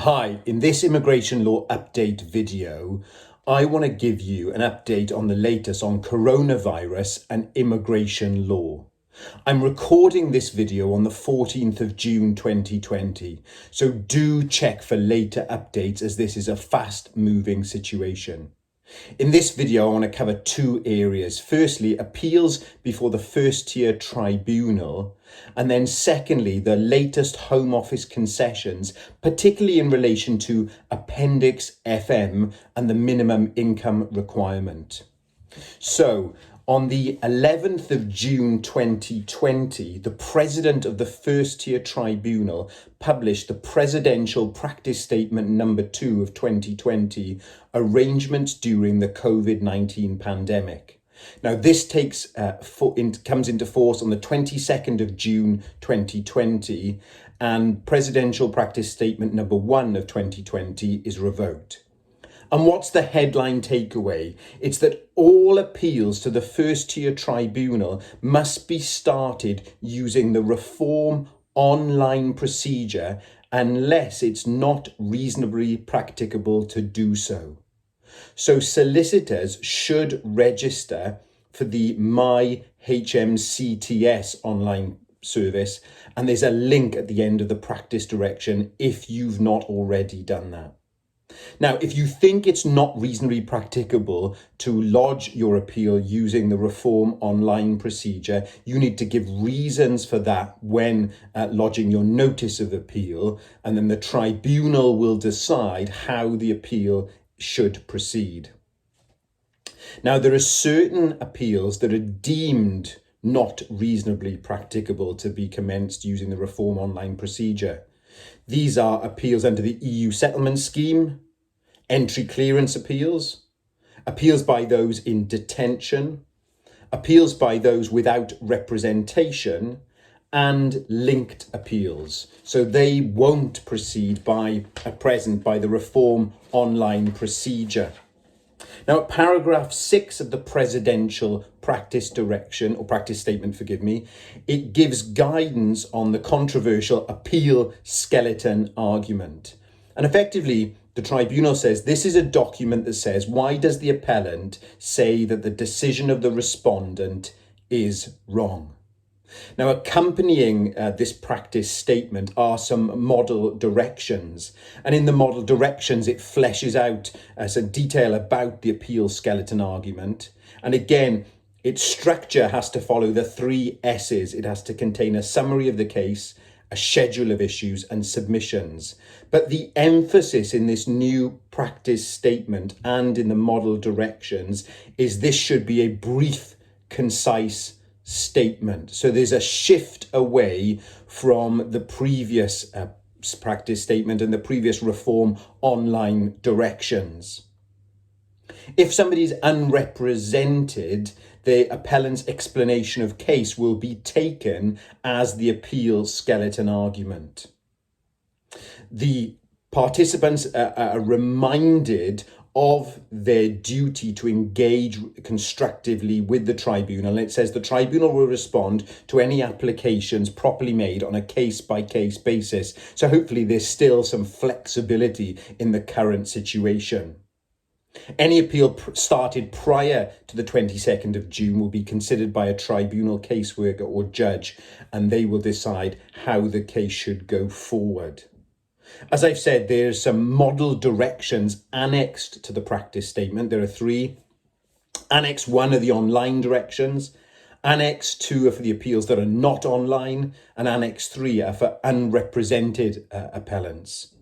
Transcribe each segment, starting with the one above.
Hi, in this immigration law update video, I want to give you an update on the latest on coronavirus and immigration law. I'm recording this video on the 14th of June 2020, so do check for later updates as this is a fast-moving situation. In this video, I want to cover two areas. Firstly, appeals before the first-tier tribunal, and then secondly, the latest Home Office concessions, particularly in relation to Appendix FM and the minimum income requirement. So, on the 11th of June 2020, the President of the First-Tier Tribunal published the Presidential Practice Statement number 2 of 2020, Arrangements During the COVID-19 Pandemic. Now, this comes into force on the 22nd of June 2020, and Presidential Practice Statement number 1 of 2020 is revoked. And what's the headline takeaway? It's that all appeals to the first-tier tribunal must be started using the reform online procedure unless it's not reasonably practicable to do so. So solicitors should register for the My HMCTS online service, and there's a link at the end of the practice direction if you've not already done that. Now, if you think it's not reasonably practicable to lodge your appeal using the reform online procedure, you need to give reasons for that when lodging your notice of appeal, and then the tribunal will decide how the appeal should proceed. Now, there are certain appeals that are deemed not reasonably practicable to be commenced using the reform online procedure. These are appeals under the EU settlement scheme, entry clearance appeals, appeals by those in detention, appeals by those without representation, and linked appeals. So they won't proceed at present by the reform online procedure. Now, paragraph 6 of the Presidential Practice Direction, or Practice Statement, it gives guidance on the controversial appeal skeleton argument. And effectively, the tribunal says this is a document that says, why does the appellant say that the decision of the respondent is wrong? Now, accompanying this practice statement are some model directions. And in the model directions, it fleshes out some detail about the appeal skeleton argument. And again, its structure has to follow the 3 S's. It has to contain a summary of the case, a schedule of issues, and submissions. But the emphasis in this new practice statement and in the model directions is this should be a brief, concise statement. So there's a shift away from the previous practice statement and the previous reform online directions. If somebody is unrepresented, the appellant's explanation of case will be taken as the appeal skeleton argument. The participants are reminded of their duty to engage constructively with the tribunal. And it says the tribunal will respond to any applications properly made on a case-by-case basis. So hopefully there's still some flexibility in the current situation. Any appeal started prior to the 22nd of June will be considered by a tribunal caseworker or judge, and they will decide how the case should go forward. As I've said, there's some model directions annexed to the practice statement. There are 3. Annex 1 are the online directions. Annex 2 are for the appeals that are not online. And Annex 3 are for unrepresented appellants.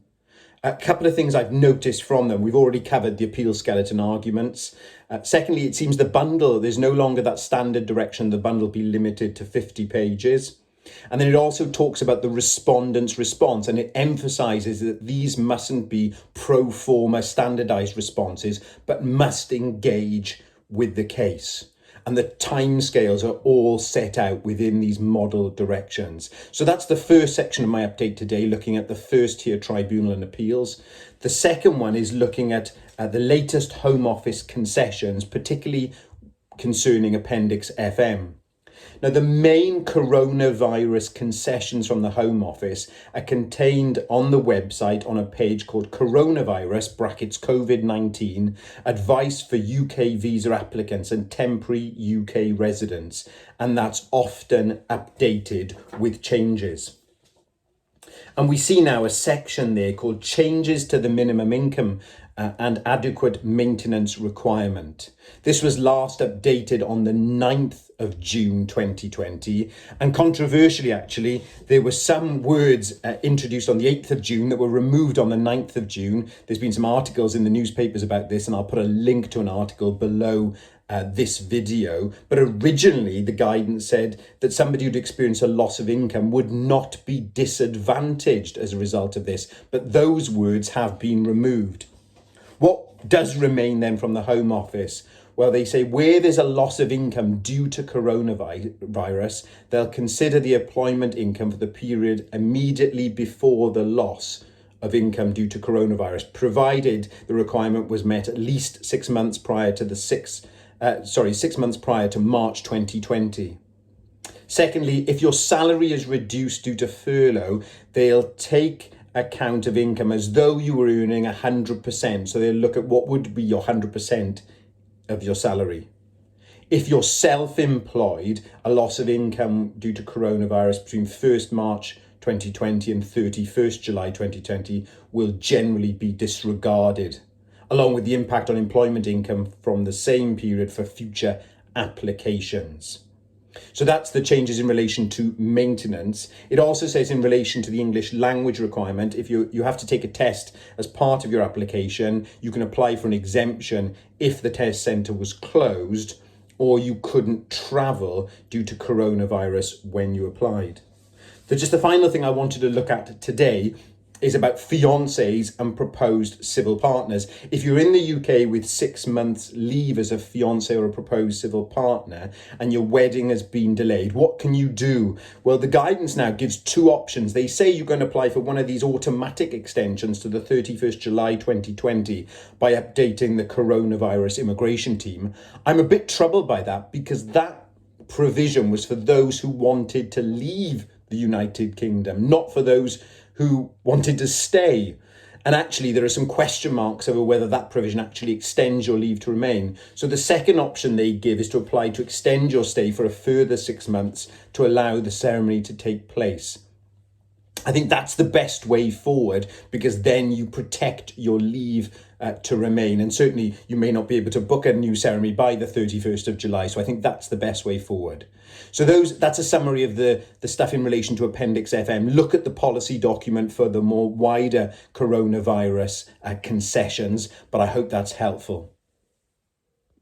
A couple of things I've noticed from them. We've already covered the appeal skeleton arguments. Secondly, it seems the bundle, there's no longer that standard direction, the bundle be limited to 50 pages. And then it also talks about the respondent's response, and it emphasizes that these mustn't be pro forma standardized responses, but must engage with the case. And the timescales are all set out within these model directions. So that's the first section of my update today, looking at the first-tier tribunal and appeals. The second one is looking at the latest Home Office concessions, particularly concerning Appendix FM. Now, the main coronavirus concessions from the Home Office are contained on the website on a page called Coronavirus brackets COVID-19 Advice for UK Visa Applicants and Temporary UK Residents, and that's often updated with changes. And we see now a section there called Changes to the Minimum Income and Adequate Maintenance Requirement. This was last updated on the 9th of June 2020. And controversially, actually, there were some words introduced on the 8th of June that were removed on the 9th of June. There's been some articles in the newspapers about this, and I'll put a link to an article below this video. But originally the guidance said that somebody who'd experienced a loss of income would not be disadvantaged as a result of this, but those words have been removed. What does remain then from the Home Office? Well, they say where there's a loss of income due to coronavirus, they'll consider the employment income for the period immediately before the loss of income due to coronavirus, provided the requirement was met at least 6 months prior to 6 months prior to March 2020. Secondly, if your salary is reduced due to furlough, they'll take account of income as though you were earning 100%. So they'll look at what would be your 100% of your salary. If you're self-employed, a loss of income due to coronavirus between 1st March 2020 and 31st July 2020 will generally be disregarded, along with the impact on employment income from the same period for future applications. So that's the changes in relation to maintenance. It also says in relation to the English language requirement, if you have to take a test as part of your application, you can apply for an exemption if the test centre was closed or you couldn't travel due to coronavirus when you applied. So just the final thing I wanted to look at today is about fiancés and proposed civil partners. If you're in the UK with 6 months leave as a fiancé or a proposed civil partner and your wedding has been delayed, what can you do? Well, the guidance now gives two options. They say you can apply for one of these automatic extensions to the 31st July 2020 by updating the coronavirus immigration team. I'm a bit troubled by that because that provision was for those who wanted to leave the United Kingdom, not for those who wanted to stay. And actually, there are some question marks over whether that provision actually extends your leave to remain. So the second option they give is to apply to extend your stay for a further 6 months to allow the ceremony to take place. I think that's the best way forward because then you protect your leave to remain. And certainly you may not be able to book a new ceremony by the 31st of July. So I think that's the best way forward. So that's a summary of the stuff in relation to Appendix FM. Look at the policy document for the more wider coronavirus concessions, but I hope that's helpful.